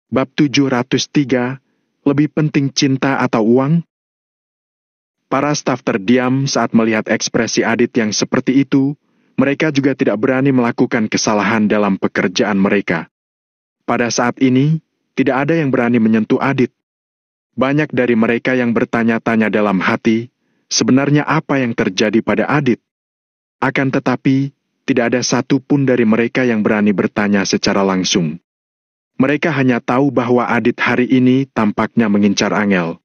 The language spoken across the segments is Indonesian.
Bab 703, lebih penting cinta atau uang? Para staf terdiam saat melihat ekspresi Adit yang seperti itu. Mereka juga tidak berani melakukan kesalahan dalam pekerjaan mereka. Pada saat ini, tidak ada yang berani menyentuh Adit. Banyak dari mereka yang bertanya-tanya dalam hati, sebenarnya apa yang terjadi pada Adit? Akan tetapi, tidak ada satu pun dari mereka yang berani bertanya secara langsung. Mereka hanya tahu bahwa Adit hari ini tampaknya mengincar Angel.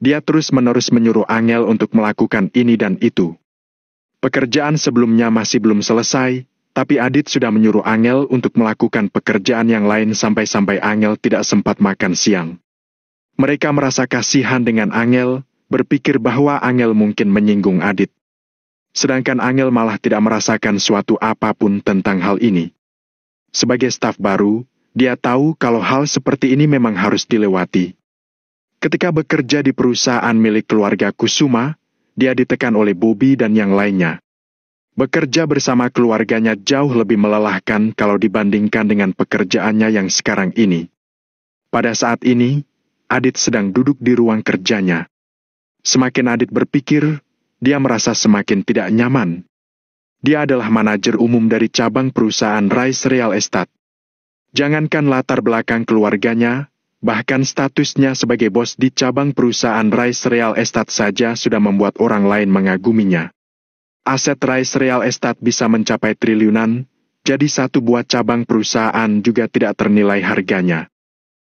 Dia terus-menerus menyuruh Angel untuk melakukan ini dan itu. Pekerjaan sebelumnya masih belum selesai, tapi Adit sudah menyuruh Angel untuk melakukan pekerjaan yang lain sampai-sampai Angel tidak sempat makan siang. Mereka merasa kasihan dengan Angel, berpikir bahwa Angel mungkin menyinggung Adit. Sedangkan Angel malah tidak merasakan suatu apapun tentang hal ini. Sebagai staf baru, dia tahu kalau hal seperti ini memang harus dilewati. Ketika bekerja di perusahaan milik keluarga Kusuma, dia ditekan oleh Bobby dan yang lainnya. Bekerja bersama keluarganya jauh lebih melelahkan kalau dibandingkan dengan pekerjaannya yang sekarang ini. Pada saat ini, Adit sedang duduk di ruang kerjanya. Semakin Adit berpikir, dia merasa semakin tidak nyaman. Dia adalah manajer umum dari cabang perusahaan Rice Real Estate. Jangankan latar belakang keluarganya, bahkan statusnya sebagai bos di cabang perusahaan Rice Real Estate saja sudah membuat orang lain mengaguminya. Aset Rice Real Estate bisa mencapai triliunan, jadi satu buah cabang perusahaan juga tidak ternilai harganya.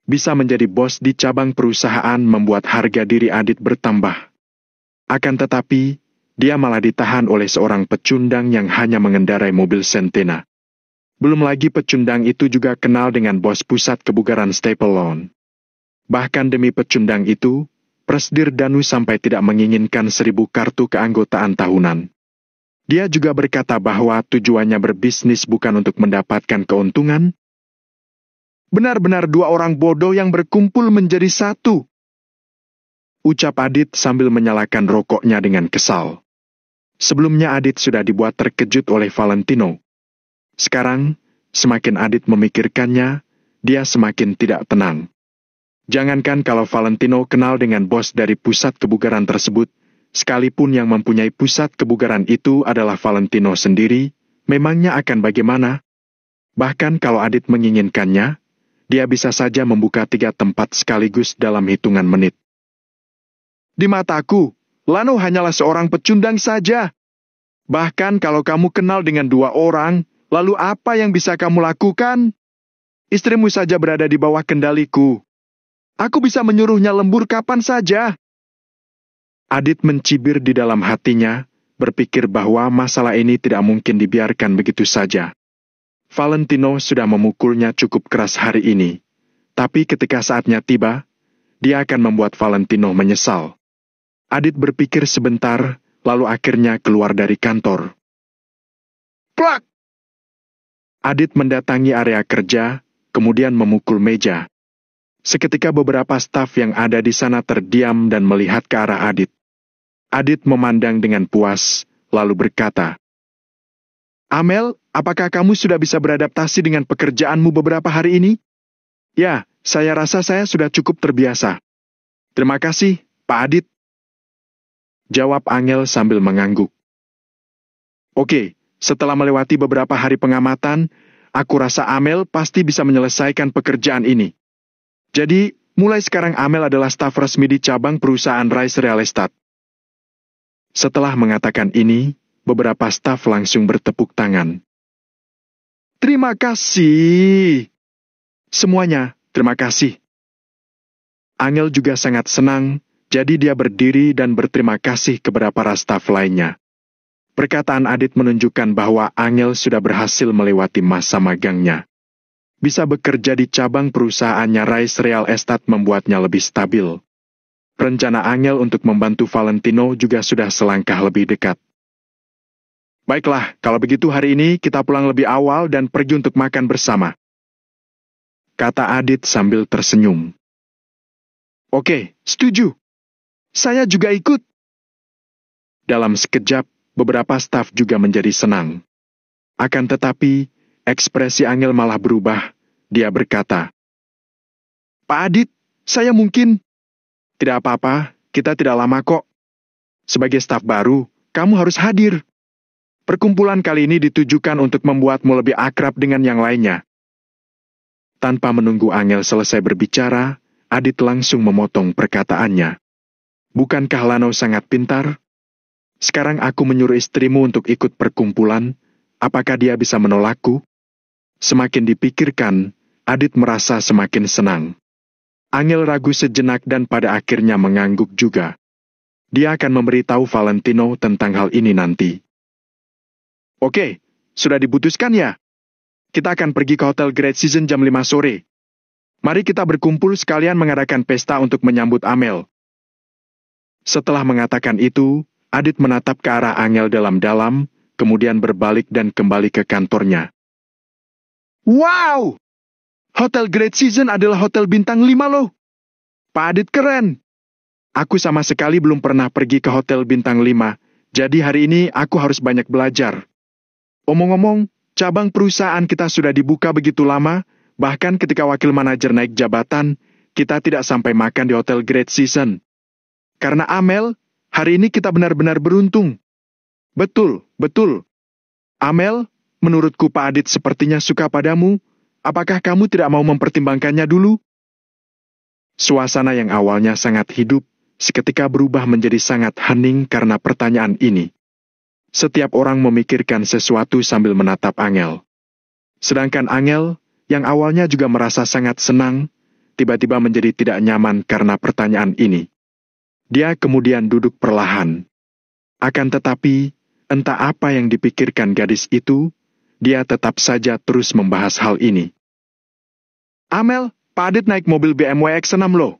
Bisa menjadi bos di cabang perusahaan membuat harga diri Adit bertambah. Akan tetapi, dia malah ditahan oleh seorang pecundang yang hanya mengendarai mobil Centena. Belum lagi pecundang itu juga kenal dengan bos pusat kebugaran Staple Lawn. Bahkan demi pecundang itu, Presdir Danu sampai tidak menginginkan 1000 kartu keanggotaan tahunan. Dia juga berkata bahwa tujuannya berbisnis bukan untuk mendapatkan keuntungan. Benar-benar dua orang bodoh yang berkumpul menjadi satu, ucap Adit sambil menyalakan rokoknya dengan kesal. Sebelumnya Adit sudah dibuat terkejut oleh Valentino. Sekarang, semakin Adit memikirkannya, dia semakin tidak tenang. Jangankan kalau Valentino kenal dengan bos dari pusat kebugaran tersebut, sekalipun yang mempunyai pusat kebugaran itu adalah Valentino sendiri, memangnya akan bagaimana? Bahkan kalau Adit menginginkannya, dia bisa saja membuka 3 tempat sekaligus dalam hitungan menit. Di mataku, Lano hanyalah seorang pecundang saja. Bahkan kalau kamu kenal dengan 2 orang, lalu apa yang bisa kamu lakukan? Istrimu saja berada di bawah kendaliku. Aku bisa menyuruhnya lembur kapan saja. Adit mencibir di dalam hatinya, berpikir bahwa masalah ini tidak mungkin dibiarkan begitu saja. Valentino sudah memukulnya cukup keras hari ini, tapi ketika saatnya tiba, dia akan membuat Valentino menyesal. Adit berpikir sebentar, lalu akhirnya keluar dari kantor. Plak! Adit mendatangi area kerja, kemudian memukul meja. Seketika beberapa staf yang ada di sana terdiam dan melihat ke arah Adit. Adit memandang dengan puas, lalu berkata, Amel, apakah kamu sudah bisa beradaptasi dengan pekerjaanmu beberapa hari ini? Ya, saya rasa saya sudah cukup terbiasa. Terima kasih, Pak Adit. Jawab Angel sambil mengangguk. Oke, setelah melewati beberapa hari pengamatan, aku rasa Amel pasti bisa menyelesaikan pekerjaan ini. Jadi, mulai sekarang Amel adalah staf resmi di cabang perusahaan Rice Real Estate. Setelah mengatakan ini, beberapa staf langsung bertepuk tangan. Terima kasih. Semuanya, terima kasih. Angel juga sangat senang, jadi dia berdiri dan berterima kasih kepada para staf lainnya. Perkataan Adit menunjukkan bahwa Angel sudah berhasil melewati masa magangnya. Bisa bekerja di cabang perusahaannya Rice Real Estate membuatnya lebih stabil. Rencana Angel untuk membantu Valentino juga sudah selangkah lebih dekat. Baiklah, kalau begitu hari ini kita pulang lebih awal dan pergi untuk makan bersama, kata Adit sambil tersenyum. Oke, setuju. Saya juga ikut. Dalam sekejap, beberapa staf juga menjadi senang. Akan tetapi, ekspresi Angel malah berubah. Dia berkata, Pak Adit, saya mungkin... Tidak apa-apa, kita tidak lama kok. Sebagai staf baru, kamu harus hadir. Perkumpulan kali ini ditujukan untuk membuatmu lebih akrab dengan yang lainnya. Tanpa menunggu Angel selesai berbicara, Adit langsung memotong perkataannya. Bukankah Lano sangat pintar? Sekarang aku menyuruh istrimu untuk ikut perkumpulan, apakah dia bisa menolakku? Semakin dipikirkan, Adit merasa semakin senang. Angel ragu sejenak dan pada akhirnya mengangguk juga. Dia akan memberitahu Valentino tentang hal ini nanti. Oke, sudah diputuskan ya? Kita akan pergi ke Hotel Great Season jam 5 sore. Mari kita berkumpul sekalian mengadakan pesta untuk menyambut Amel. Setelah mengatakan itu, Adit menatap ke arah Angel dalam-dalam, kemudian berbalik dan kembali ke kantornya. Wow! Hotel Great Season adalah hotel bintang 5 loh. Pak Adit keren. Aku sama sekali belum pernah pergi ke hotel bintang 5, jadi hari ini aku harus banyak belajar. Omong-omong, cabang perusahaan kita sudah dibuka begitu lama, bahkan ketika wakil manajer naik jabatan, kita tidak sampai makan di Hotel Great Season. Karena Amel, hari ini kita benar-benar beruntung. Betul, betul. Amel, menurutku Pak Adit sepertinya suka padamu. Apakah kamu tidak mau mempertimbangkannya dulu? Suasana yang awalnya sangat hidup, seketika berubah menjadi sangat hening karena pertanyaan ini. Setiap orang memikirkan sesuatu sambil menatap Angel. Sedangkan Angel, yang awalnya juga merasa sangat senang, tiba-tiba menjadi tidak nyaman karena pertanyaan ini. Dia kemudian duduk perlahan. Akan tetapi, entah apa yang dipikirkan gadis itu, dia tetap saja terus membahas hal ini. Amel, Pak Adit naik mobil BMW X6 loh.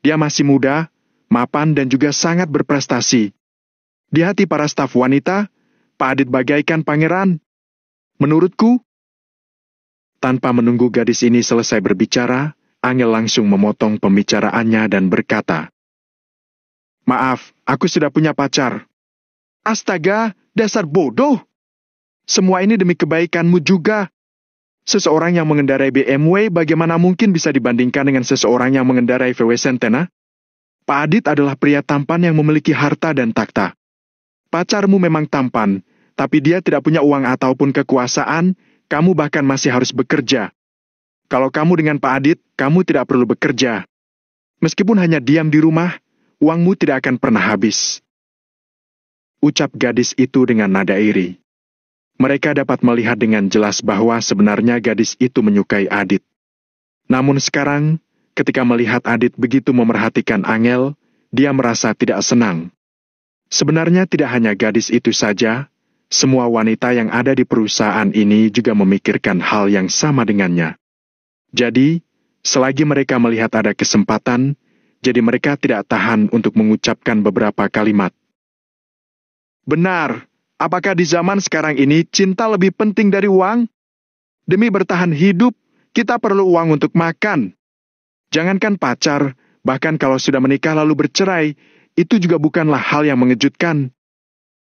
Dia masih muda, mapan dan juga sangat berprestasi. Di hati para staf wanita, Pak Adit bagaikan pangeran. Menurutku, tanpa menunggu gadis ini selesai berbicara, Angel langsung memotong pembicaraannya dan berkata, Maaf, aku sudah punya pacar. Astaga, dasar bodoh. Semua ini demi kebaikanmu juga. Seseorang yang mengendarai BMW bagaimana mungkin bisa dibandingkan dengan seseorang yang mengendarai VW Centena? Pak Adit adalah pria tampan yang memiliki harta dan takhta. Pacarmu memang tampan, tapi dia tidak punya uang ataupun kekuasaan, kamu bahkan masih harus bekerja. Kalau kamu dengan Pak Adit, kamu tidak perlu bekerja. Meskipun hanya diam di rumah, uangmu tidak akan pernah habis. Ucap gadis itu dengan nada iri. Mereka dapat melihat dengan jelas bahwa sebenarnya gadis itu menyukai Adit. Namun sekarang, ketika melihat Adit begitu memerhatikan Angel, dia merasa tidak senang. Sebenarnya tidak hanya gadis itu saja, semua wanita yang ada di perusahaan ini juga memikirkan hal yang sama dengannya. Jadi, selagi mereka melihat ada kesempatan, jadi mereka tidak tahan untuk mengucapkan beberapa kalimat. Benar. Apakah di zaman sekarang ini cinta lebih penting dari uang? Demi bertahan hidup, kita perlu uang untuk makan. Jangankan pacar, bahkan kalau sudah menikah lalu bercerai, itu juga bukanlah hal yang mengejutkan.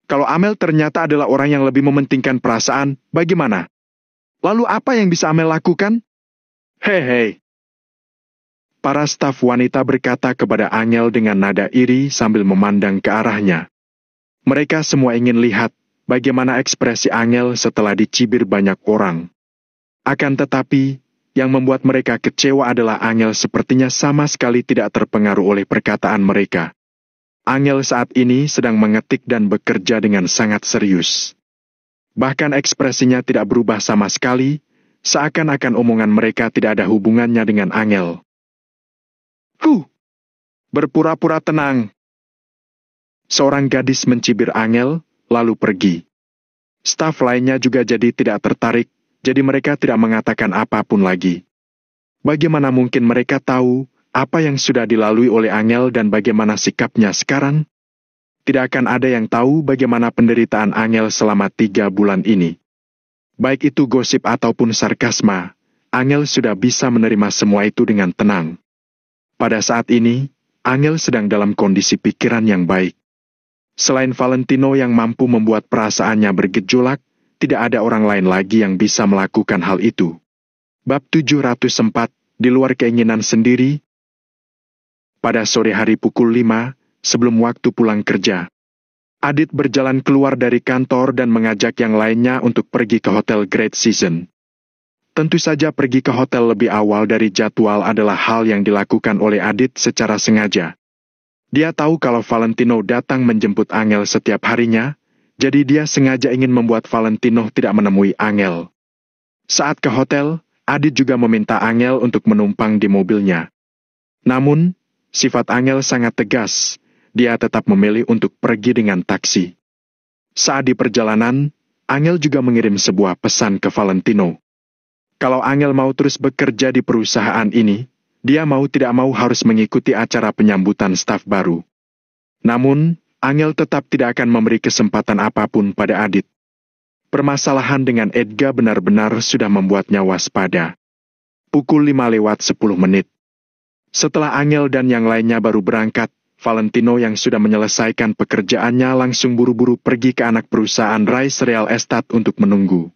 Kalau Amel ternyata adalah orang yang lebih mementingkan perasaan, bagaimana? Lalu apa yang bisa Amel lakukan? Hei. Para staf wanita berkata kepada Angel dengan nada iri sambil memandang ke arahnya. Mereka semua ingin lihat bagaimana ekspresi Angel setelah dicibir banyak orang. Akan tetapi, yang membuat mereka kecewa adalah Angel sepertinya sama sekali tidak terpengaruh oleh perkataan mereka. Angel saat ini sedang mengetik dan bekerja dengan sangat serius. Bahkan ekspresinya tidak berubah sama sekali, seakan-akan omongan mereka tidak ada hubungannya dengan Angel. Berpura-pura tenang. Seorang gadis mencibir Angel, lalu pergi. Staf lainnya juga jadi tidak tertarik, jadi mereka tidak mengatakan apapun lagi. Bagaimana mungkin mereka tahu apa yang sudah dilalui oleh Angel dan bagaimana sikapnya sekarang? Tidak akan ada yang tahu bagaimana penderitaan Angel selama 3 bulan ini. Baik itu gosip ataupun sarkasma, Angel sudah bisa menerima semua itu dengan tenang. Pada saat ini, Angel sedang dalam kondisi pikiran yang baik. Selain Valentino yang mampu membuat perasaannya bergejolak, tidak ada orang lain lagi yang bisa melakukan hal itu. Bab 704, di luar keinginan sendiri? Pada sore hari pukul 5, sebelum waktu pulang kerja, Adit berjalan keluar dari kantor dan mengajak yang lainnya untuk pergi ke Hotel Great Season. Tentu saja pergi ke hotel lebih awal dari jadwal adalah hal yang dilakukan oleh Adit secara sengaja. Dia tahu kalau Valentino datang menjemput Angel setiap harinya, jadi dia sengaja ingin membuat Valentino tidak menemui Angel. Saat ke hotel, Adit juga meminta Angel untuk menumpang di mobilnya. Namun, sifat Angel sangat tegas. Dia tetap memilih untuk pergi dengan taksi. Saat di perjalanan, Angel juga mengirim sebuah pesan ke Valentino. Kalau Angel mau terus bekerja di perusahaan ini, dia mau tidak mau harus mengikuti acara penyambutan staf baru. Namun, Angel tetap tidak akan memberi kesempatan apapun pada Adit. Permasalahan dengan Edgar benar-benar sudah membuatnya waspada. Pukul 5:10. Setelah Angel dan yang lainnya baru berangkat, Valentino yang sudah menyelesaikan pekerjaannya langsung buru-buru pergi ke anak perusahaan Rice Real Estate untuk menunggu.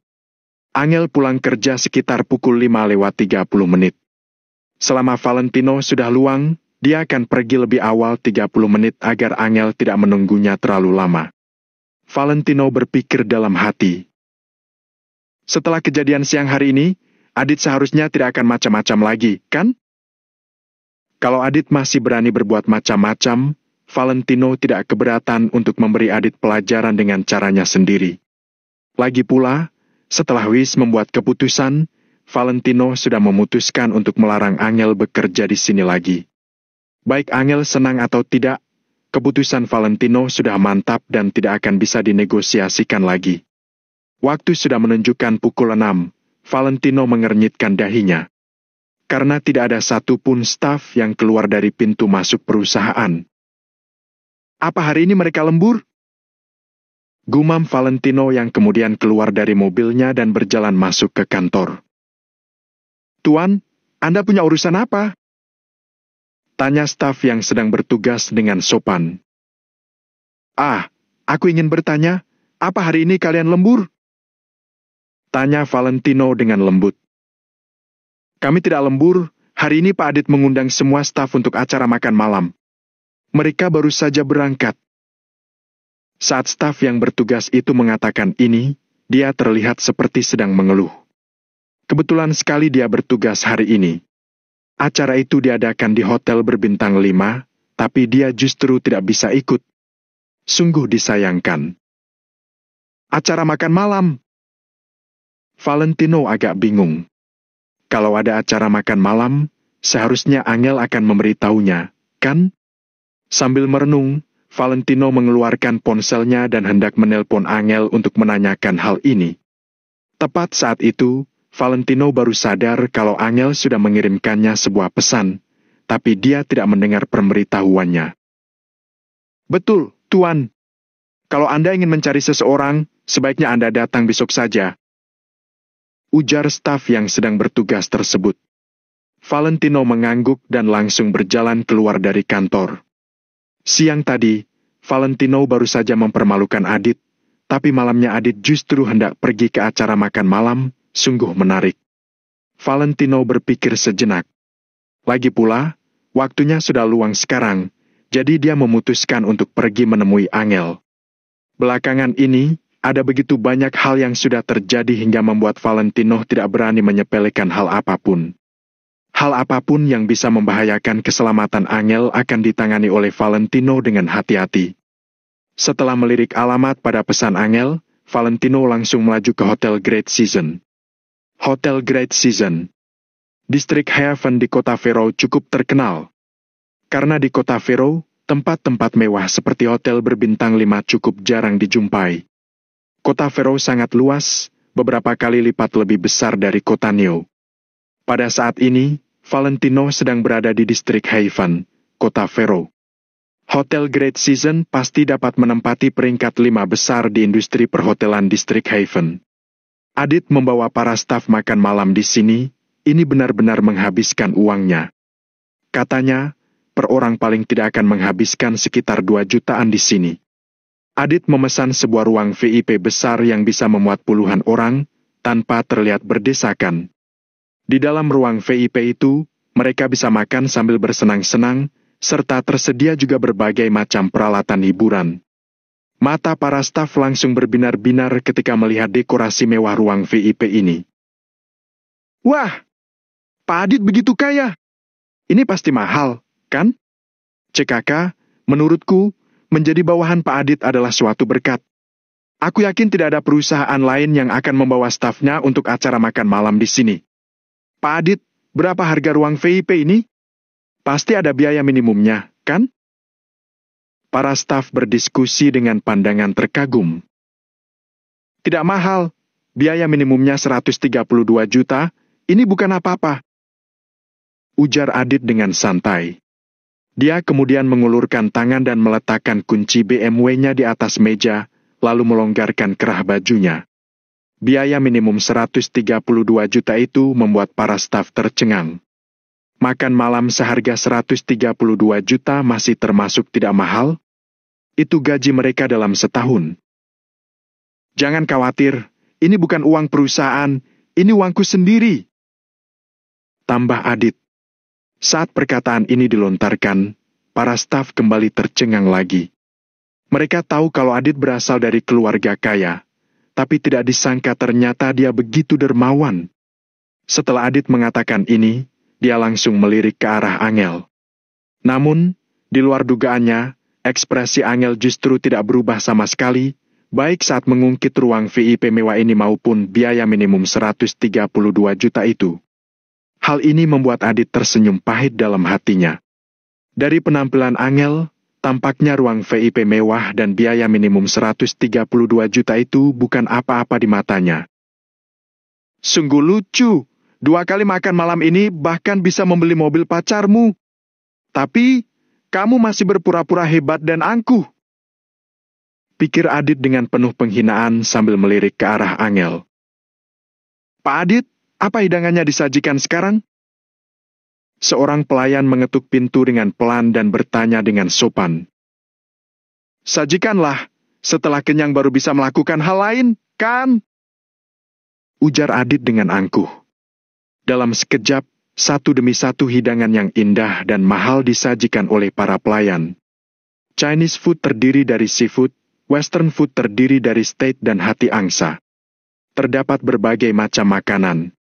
Angel pulang kerja sekitar pukul 5:30. Selama Valentino sudah luang, dia akan pergi lebih awal 30 menit agar Angel tidak menunggunya terlalu lama. Valentino berpikir dalam hati. Setelah kejadian siang hari ini, Adit seharusnya tidak akan macam-macam lagi, kan? Kalau Adit masih berani berbuat macam-macam, Valentino tidak keberatan untuk memberi Adit pelajaran dengan caranya sendiri. Lagi pula, setelah Wis membuat keputusan, Valentino sudah memutuskan untuk melarang Angel bekerja di sini lagi. Baik Angel senang atau tidak, keputusan Valentino sudah mantap dan tidak akan bisa dinegosiasikan lagi. Waktu sudah menunjukkan pukul 6, Valentino mengernyitkan dahinya. Karena tidak ada satupun staf yang keluar dari pintu masuk perusahaan. Apa hari ini mereka lembur? Gumam Valentino yang kemudian keluar dari mobilnya dan berjalan masuk ke kantor. Tuan, Anda punya urusan apa? Tanya staf yang sedang bertugas dengan sopan. Aku ingin bertanya, apa hari ini kalian lembur? Tanya Valentino dengan lembut. Kami tidak lembur, hari ini Pak Adit mengundang semua staf untuk acara makan malam. Mereka baru saja berangkat. Saat staf yang bertugas itu mengatakan ini, dia terlihat seperti sedang mengeluh. Kebetulan sekali dia bertugas hari ini. Acara itu diadakan di hotel berbintang 5, tapi dia justru tidak bisa ikut. Sungguh disayangkan. Acara makan malam. Valentino agak bingung. Kalau ada acara makan malam, seharusnya Angel akan memberitahunya, kan? Sambil merenung, Valentino mengeluarkan ponselnya dan hendak menelpon Angel untuk menanyakan hal ini. Tepat saat itu, Valentino baru sadar kalau Angel sudah mengirimkannya sebuah pesan, tapi dia tidak mendengar pemberitahuannya. Betul, Tuan. Kalau Anda ingin mencari seseorang, sebaiknya Anda datang besok saja. Ujar staf yang sedang bertugas tersebut. Valentino mengangguk dan langsung berjalan keluar dari kantor. Siang tadi, Valentino baru saja mempermalukan Adit, tapi malamnya Adit justru hendak pergi ke acara makan malam, sungguh menarik. Valentino berpikir sejenak. Lagi pula, waktunya sudah luang sekarang, jadi dia memutuskan untuk pergi menemui Angel. Belakangan ini, ada begitu banyak hal yang sudah terjadi hingga membuat Valentino tidak berani menyepelekan hal apapun. Hal apapun yang bisa membahayakan keselamatan Angel akan ditangani oleh Valentino dengan hati-hati. Setelah melirik alamat pada pesan Angel, Valentino langsung melaju ke Hotel Great Season. Hotel Great Season. Distrik Haven di Kota Vero cukup terkenal. Karena di Kota Vero, tempat-tempat mewah seperti hotel berbintang 5 cukup jarang dijumpai. Kota Vero sangat luas, beberapa kali lipat lebih besar dari kota Neo. Pada saat ini, Valentino sedang berada di distrik Haven, Kota Vero. Hotel Great Season pasti dapat menempati peringkat 5 besar di industri perhotelan distrik Haven. Adit membawa para staf makan malam di sini, ini benar-benar menghabiskan uangnya. Katanya, per orang paling tidak akan menghabiskan sekitar 2 jutaan di sini. Adit memesan sebuah ruang VIP besar yang bisa memuat puluhan orang, tanpa terlihat berdesakan. Di dalam ruang VIP itu, mereka bisa makan sambil bersenang-senang, serta tersedia juga berbagai macam peralatan hiburan. Mata para staf langsung berbinar-binar ketika melihat dekorasi mewah ruang VIP ini. Wah, Pak Adit begitu kaya. Ini pasti mahal, kan? CKK, menurutku, menjadi bawahan Pak Adit adalah suatu berkat. Aku yakin tidak ada perusahaan lain yang akan membawa stafnya untuk acara makan malam di sini. Pak Adit, berapa harga ruang VIP ini? Pasti ada biaya minimumnya, kan? Para staf berdiskusi dengan pandangan terkagum. Tidak mahal, biaya minimumnya 132 juta, ini bukan apa-apa. Ujar Adit dengan santai. Dia kemudian mengulurkan tangan dan meletakkan kunci BMW-nya di atas meja, lalu melonggarkan kerah bajunya. Biaya minimum 132 juta itu membuat para staf tercengang. Makan malam seharga 132 juta masih termasuk tidak mahal? Itu gaji mereka dalam setahun. Jangan khawatir, ini bukan uang perusahaan, ini uangku sendiri. Tambah Adit. Saat perkataan ini dilontarkan, para staf kembali tercengang lagi. Mereka tahu kalau Adit berasal dari keluarga kaya, tapi tidak disangka ternyata dia begitu dermawan. Setelah Adit mengatakan ini, dia langsung melirik ke arah Angel. Namun, di luar dugaannya, ekspresi Angel justru tidak berubah sama sekali, baik saat mengungkit ruang VIP mewah ini maupun biaya minimum 132 juta itu. Hal ini membuat Adit tersenyum pahit dalam hatinya. Dari penampilan Angel, tampaknya ruang VIP mewah dan biaya minimum 132 juta itu bukan apa-apa di matanya. Sungguh lucu. 2 kali makan malam ini bahkan bisa membeli mobil pacarmu. Tapi, kamu masih berpura-pura hebat dan angkuh. Pikir Adit dengan penuh penghinaan sambil melirik ke arah Angel. Pak Adit, apa hidangannya disajikan sekarang? Seorang pelayan mengetuk pintu dengan pelan dan bertanya dengan sopan. Sajikanlah, setelah kenyang baru bisa melakukan hal lain, kan? Ujar Adit dengan angkuh. Dalam sekejap, satu demi satu hidangan yang indah dan mahal disajikan oleh para pelayan. Chinese food terdiri dari seafood, Western food terdiri dari steak dan hati angsa. Terdapat berbagai macam makanan.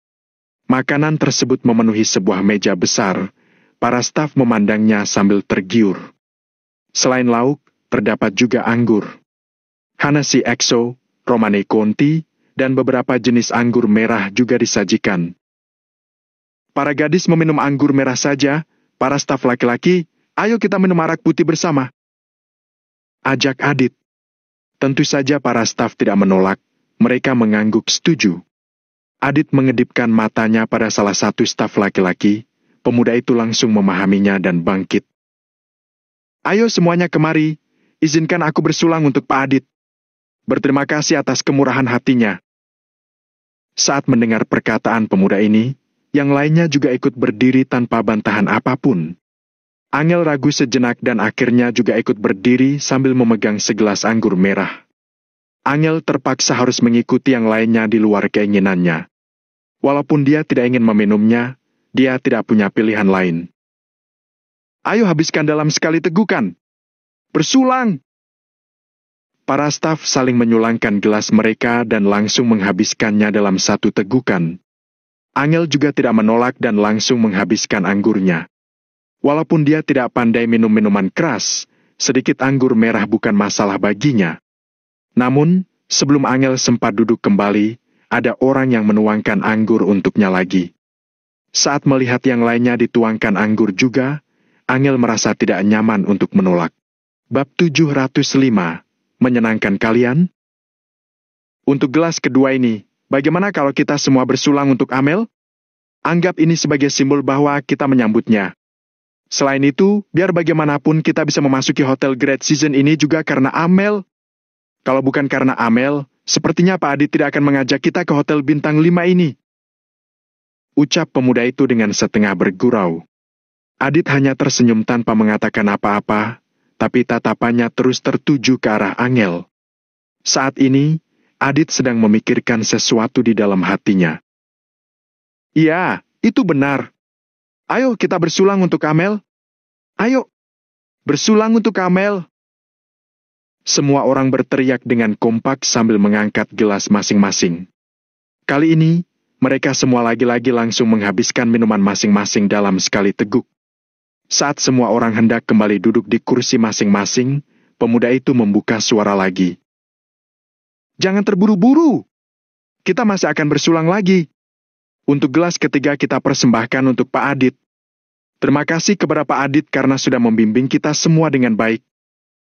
Makanan tersebut memenuhi sebuah meja besar. Para staf memandangnya sambil tergiur. Selain lauk, terdapat juga anggur. Hennessy XO, Romane Conti, dan beberapa jenis anggur merah juga disajikan. Para gadis meminum anggur merah saja, para staf laki-laki, ayo kita minum arak putih bersama. Ajak Adit. Tentu saja para staf tidak menolak, mereka mengangguk setuju. Adit mengedipkan matanya pada salah satu staf laki-laki, pemuda itu langsung memahaminya dan bangkit. Ayo semuanya kemari, izinkan aku bersulang untuk Pak Adit. Berterima kasih atas kemurahan hatinya. Saat mendengar perkataan pemuda ini, yang lainnya juga ikut berdiri tanpa bantahan apapun. Angel ragu sejenak dan akhirnya juga ikut berdiri sambil memegang segelas anggur merah. Angel terpaksa harus mengikuti yang lainnya di luar keinginannya. Walaupun dia tidak ingin meminumnya, dia tidak punya pilihan lain. Ayo habiskan dalam sekali tegukan. Bersulang! Para staf saling menyulangkan gelas mereka dan langsung menghabiskannya dalam satu tegukan. Angel juga tidak menolak dan langsung menghabiskan anggurnya. Walaupun dia tidak pandai minum minuman keras, sedikit anggur merah bukan masalah baginya. Namun, sebelum Angel sempat duduk kembali, ada orang yang menuangkan anggur untuknya lagi. Saat melihat yang lainnya dituangkan anggur juga, Angel merasa tidak nyaman untuk menolak. Bab 705, menyenangkan kalian? Untuk gelas kedua ini, bagaimana kalau kita semua bersulang untuk Amel? Anggap ini sebagai simbol bahwa kita menyambutnya. Selain itu, biar bagaimanapun kita bisa memasuki hotel Great Season ini juga karena Amel. Kalau bukan karena Amel, sepertinya Pak Adit tidak akan mengajak kita ke hotel bintang 5 ini. Ucap pemuda itu dengan setengah bergurau. Adit hanya tersenyum tanpa mengatakan apa-apa, tapi tatapannya terus tertuju ke arah Angel. Saat ini, Adit sedang memikirkan sesuatu di dalam hatinya. Iya, itu benar. Ayo kita bersulang untuk Amel. Ayo, bersulang untuk Amel. Semua orang berteriak dengan kompak sambil mengangkat gelas masing-masing. Kali ini, mereka semua lagi-lagi langsung menghabiskan minuman masing-masing dalam sekali teguk. Saat semua orang hendak kembali duduk di kursi masing-masing, pemuda itu membuka suara lagi. Jangan terburu-buru. Kita masih akan bersulang lagi. Untuk gelas ketiga kita persembahkan untuk Pak Adit. Terima kasih kepada Pak Adit karena sudah membimbing kita semua dengan baik.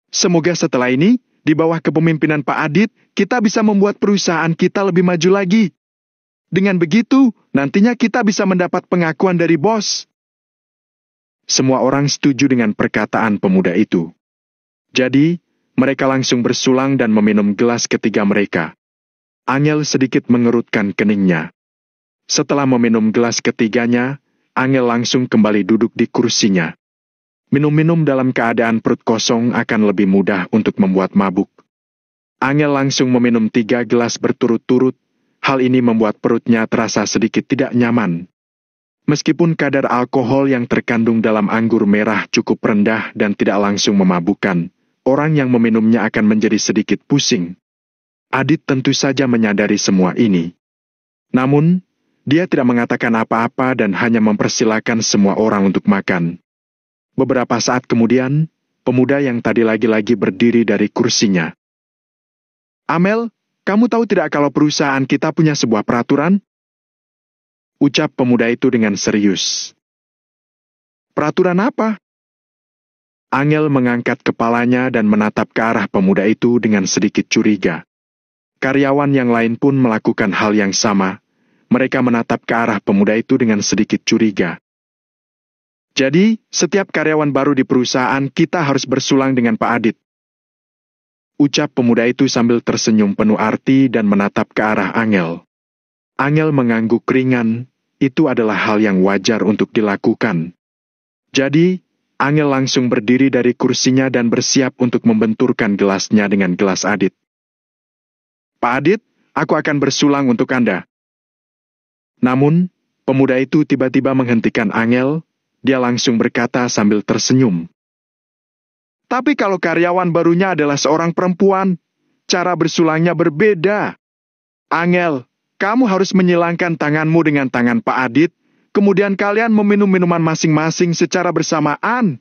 Semoga setelah ini, di bawah kepemimpinan Pak Adit, kita bisa membuat perusahaan kita lebih maju lagi. Dengan begitu, nantinya kita bisa mendapat pengakuan dari bos. Semua orang setuju dengan perkataan pemuda itu. Jadi, mereka langsung bersulang dan meminum gelas ketiga mereka. Angel sedikit mengerutkan keningnya. Setelah meminum gelas ketiganya, Angel langsung kembali duduk di kursinya. Minum-minum dalam keadaan perut kosong akan lebih mudah untuk membuat mabuk. Angel langsung meminum 3 gelas berturut-turut. Hal ini membuat perutnya terasa sedikit tidak nyaman. Meskipun kadar alkohol yang terkandung dalam anggur merah cukup rendah dan tidak langsung memabukkan, orang yang meminumnya akan menjadi sedikit pusing. Adit tentu saja menyadari semua ini. Namun, dia tidak mengatakan apa-apa dan hanya mempersilakan semua orang untuk makan. Beberapa saat kemudian, pemuda yang tadi lagi-lagi berdiri dari kursinya. Amel, kamu tahu tidak kalau perusahaan kita punya sebuah peraturan? Ucap pemuda itu dengan serius. Peraturan apa? Angel mengangkat kepalanya dan menatap ke arah pemuda itu dengan sedikit curiga. Karyawan yang lain pun melakukan hal yang sama. Mereka menatap ke arah pemuda itu dengan sedikit curiga. Jadi, setiap karyawan baru di perusahaan kita harus bersulang dengan Pak Adit. Ucap pemuda itu sambil tersenyum penuh arti dan menatap ke arah Angel. Angel mengangguk ringan, itu adalah hal yang wajar untuk dilakukan. Jadi, Angel langsung berdiri dari kursinya dan bersiap untuk membenturkan gelasnya dengan gelas Adit. Pak Adit, aku akan bersulang untuk Anda. Namun, pemuda itu tiba-tiba menghentikan Angel, dia langsung berkata sambil tersenyum. Tapi kalau karyawan barunya adalah seorang perempuan, cara bersulangnya berbeda. Angel, kamu harus menyilangkan tanganmu dengan tangan Pak Adit, kemudian kalian meminum minuman masing-masing secara bersamaan.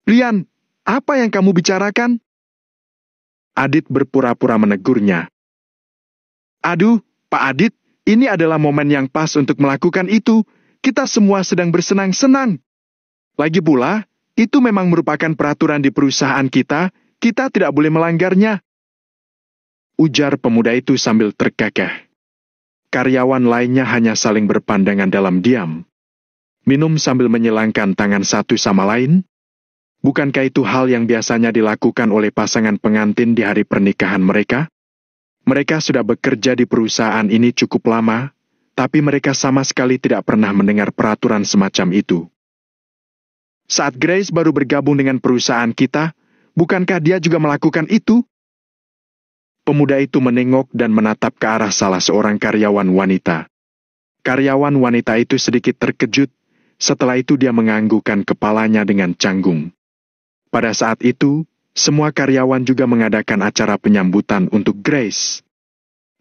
Lian, apa yang kamu bicarakan? Adit berpura-pura menegurnya. Aduh, Pak Adit, ini adalah momen yang pas untuk melakukan itu. Kita semua sedang bersenang-senang. Lagi pula, itu memang merupakan peraturan di perusahaan kita tidak boleh melanggarnya. Ujar pemuda itu sambil terkekeh. Karyawan lainnya hanya saling berpandangan dalam diam. Minum sambil menyilangkan tangan satu sama lain? Bukankah itu hal yang biasanya dilakukan oleh pasangan pengantin di hari pernikahan mereka? Mereka sudah bekerja di perusahaan ini cukup lama, tapi mereka sama sekali tidak pernah mendengar peraturan semacam itu. Saat Grace baru bergabung dengan perusahaan kita, bukankah dia juga melakukan itu? Pemuda itu menengok dan menatap ke arah salah seorang karyawan wanita. Karyawan wanita itu sedikit terkejut, setelah itu dia menganggukkan kepalanya dengan canggung. Pada saat itu, semua karyawan juga mengadakan acara penyambutan untuk Grace.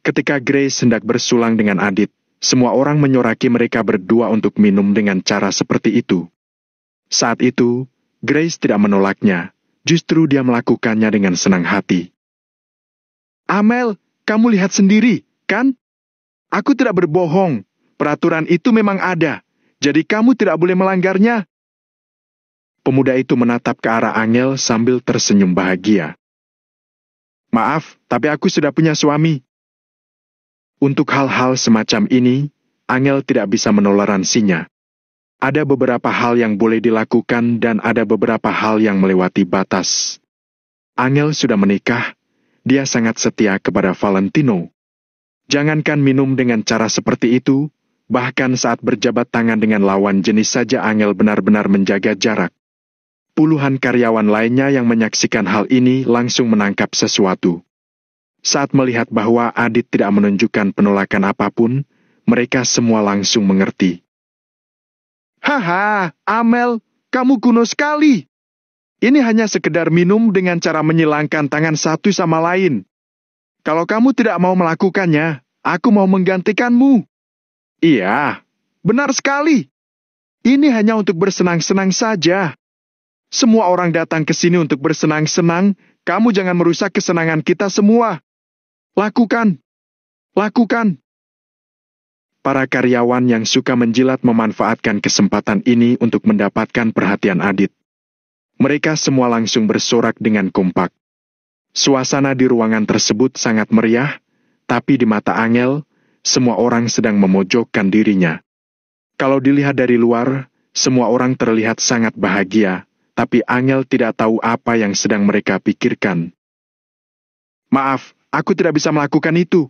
Ketika Grace hendak bersulang dengan Adit, semua orang menyoraki mereka berdua untuk minum dengan cara seperti itu. Saat itu, Grace tidak menolaknya, justru dia melakukannya dengan senang hati. Amel, kamu lihat sendiri, kan? Aku tidak berbohong, peraturan itu memang ada, jadi kamu tidak boleh melanggarnya. Pemuda itu menatap ke arah Angel sambil tersenyum bahagia. Maaf, tapi aku sudah punya suami. Untuk hal-hal semacam ini, Angel tidak bisa menoleransinya. Ada beberapa hal yang boleh dilakukan dan ada beberapa hal yang melewati batas. Angel sudah menikah, dia sangat setia kepada Valentino. Jangankan minum dengan cara seperti itu, bahkan saat berjabat tangan dengan lawan jenis saja Angel benar-benar menjaga jarak. Puluhan karyawan lainnya yang menyaksikan hal ini langsung menangkap sesuatu. Saat melihat bahwa Adit tidak menunjukkan penolakan apapun, mereka semua langsung mengerti. Haha, Amel, kamu kuno sekali. Ini hanya sekedar minum dengan cara menyilangkan tangan satu sama lain. Kalau kamu tidak mau melakukannya, aku mau menggantikanmu. Iya, benar sekali. Ini hanya untuk bersenang-senang saja. Semua orang datang ke sini untuk bersenang-senang, kamu jangan merusak kesenangan kita semua. Lakukan. Lakukan. Para karyawan yang suka menjilat memanfaatkan kesempatan ini untuk mendapatkan perhatian Adit. Mereka semua langsung bersorak dengan kompak. Suasana di ruangan tersebut sangat meriah, tapi di mata Angel, semua orang sedang memojokkan dirinya. Kalau dilihat dari luar, semua orang terlihat sangat bahagia, tapi Angel tidak tahu apa yang sedang mereka pikirkan. Maaf, aku tidak bisa melakukan itu.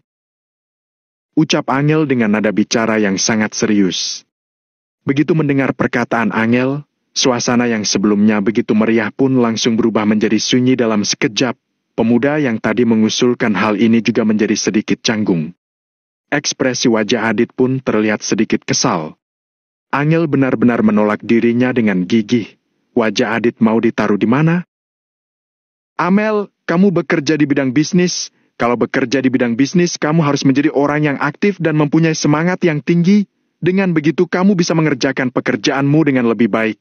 Ucap Angel dengan nada bicara yang sangat serius. Begitu mendengar perkataan Angel, suasana yang sebelumnya begitu meriah pun langsung berubah menjadi sunyi dalam sekejap. Pemuda yang tadi mengusulkan hal ini juga menjadi sedikit canggung. Ekspresi wajah Adit pun terlihat sedikit kesal. Angel benar-benar menolak dirinya dengan gigih. Wajah Adit mau ditaruh di mana? Amel, kamu bekerja di bidang bisnis. Kalau bekerja di bidang bisnis, kamu harus menjadi orang yang aktif dan mempunyai semangat yang tinggi. Dengan begitu kamu bisa mengerjakan pekerjaanmu dengan lebih baik.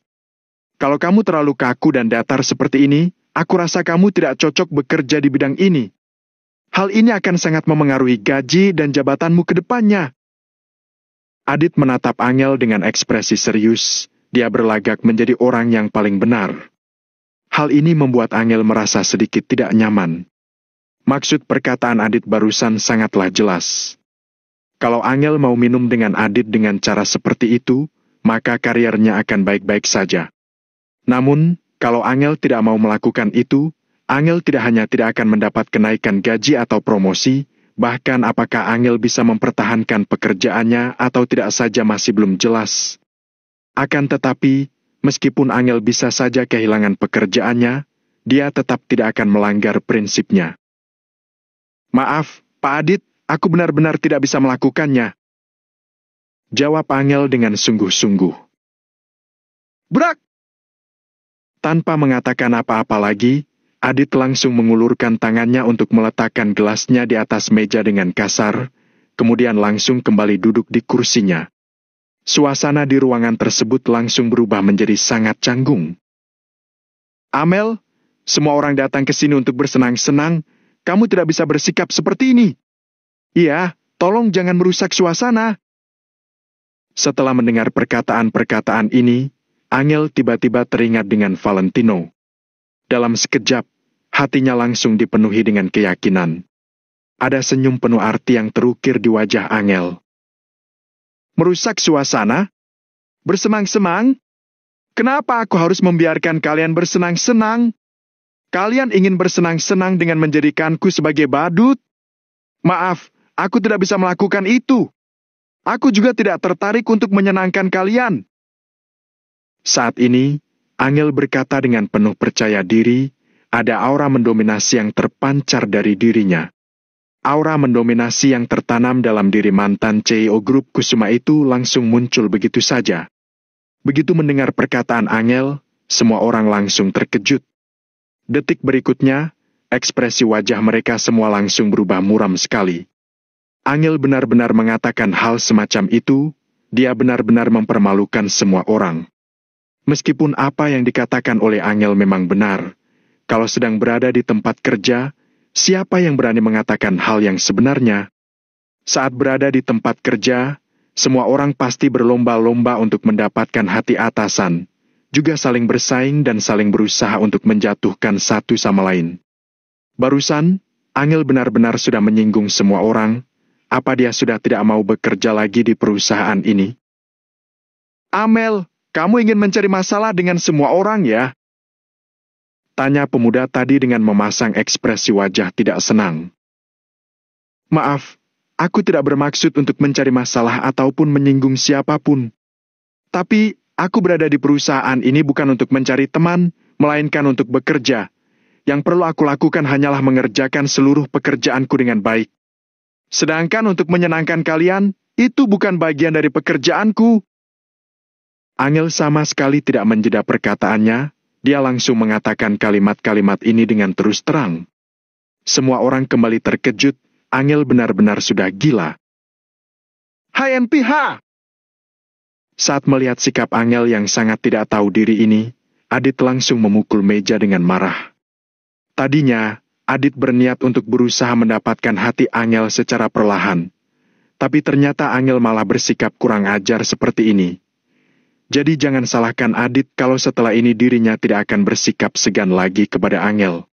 Kalau kamu terlalu kaku dan datar seperti ini, aku rasa kamu tidak cocok bekerja di bidang ini. Hal ini akan sangat memengaruhi gaji dan jabatanmu ke depannya. Adit menatap Angel dengan ekspresi serius. Dia berlagak menjadi orang yang paling benar. Hal ini membuat Angel merasa sedikit tidak nyaman. Maksud perkataan Adit barusan sangatlah jelas. Kalau Angel mau minum dengan Adit dengan cara seperti itu, maka karirnya akan baik-baik saja. Namun, kalau Angel tidak mau melakukan itu, Angel tidak hanya tidak akan mendapat kenaikan gaji atau promosi, bahkan apakah Angel bisa mempertahankan pekerjaannya atau tidak saja masih belum jelas. Akan tetapi, meskipun Angel bisa saja kehilangan pekerjaannya, dia tetap tidak akan melanggar prinsipnya. Maaf, Pak Adit, aku benar-benar tidak bisa melakukannya. Jawab Angel dengan sungguh-sungguh. Brak! Tanpa mengatakan apa-apa lagi, Adit langsung mengulurkan tangannya untuk meletakkan gelasnya di atas meja dengan kasar, kemudian langsung kembali duduk di kursinya. Suasana di ruangan tersebut langsung berubah menjadi sangat canggung. Amel, semua orang datang ke sini untuk bersenang-senang, kamu tidak bisa bersikap seperti ini. Iya, tolong jangan merusak suasana. Setelah mendengar perkataan-perkataan ini, Angel tiba-tiba teringat dengan Valentino. Dalam sekejap, hatinya langsung dipenuhi dengan keyakinan. Ada senyum penuh arti yang terukir di wajah Angel. Merusak suasana? Bersenang-senang? Kenapa aku harus membiarkan kalian bersenang-senang? Kalian ingin bersenang-senang dengan menjadikanku sebagai badut? Maaf, aku tidak bisa melakukan itu. Aku juga tidak tertarik untuk menyenangkan kalian. Saat ini, Angel berkata dengan penuh percaya diri, ada aura mendominasi yang terpancar dari dirinya. Aura mendominasi yang tertanam dalam diri mantan CEO Grup Kusuma itu langsung muncul begitu saja. Begitu mendengar perkataan Angel, semua orang langsung terkejut. Detik berikutnya, ekspresi wajah mereka semua langsung berubah muram sekali. Angel benar-benar mengatakan hal semacam itu, dia benar-benar mempermalukan semua orang. Meskipun apa yang dikatakan oleh Angel memang benar, kalau sedang berada di tempat kerja, siapa yang berani mengatakan hal yang sebenarnya? Saat berada di tempat kerja, semua orang pasti berlomba-lomba untuk mendapatkan hati atasan, juga saling bersaing dan saling berusaha untuk menjatuhkan satu sama lain. Barusan, Angel benar-benar sudah menyinggung semua orang. Apa dia sudah tidak mau bekerja lagi di perusahaan ini? Amel, kamu ingin mencari masalah dengan semua orang ya? Tanya pemuda tadi dengan memasang ekspresi wajah tidak senang. Maaf, aku tidak bermaksud untuk mencari masalah ataupun menyinggung siapapun. Tapi, aku berada di perusahaan ini bukan untuk mencari teman, melainkan untuk bekerja. Yang perlu aku lakukan hanyalah mengerjakan seluruh pekerjaanku dengan baik. Sedangkan untuk menyenangkan kalian, itu bukan bagian dari pekerjaanku. Angel sama sekali tidak menjeda perkataannya, dia langsung mengatakan kalimat-kalimat ini dengan terus terang. Semua orang kembali terkejut, Angel benar-benar sudah gila. Hai NPH! Saat melihat sikap Angel yang sangat tidak tahu diri ini, Adit langsung memukul meja dengan marah. Tadinya, Adit berniat untuk berusaha mendapatkan hati Angel secara perlahan. Tapi ternyata Angel malah bersikap kurang ajar seperti ini. Jadi jangan salahkan Adit kalau setelah ini dirinya tidak akan bersikap segan lagi kepada Angel.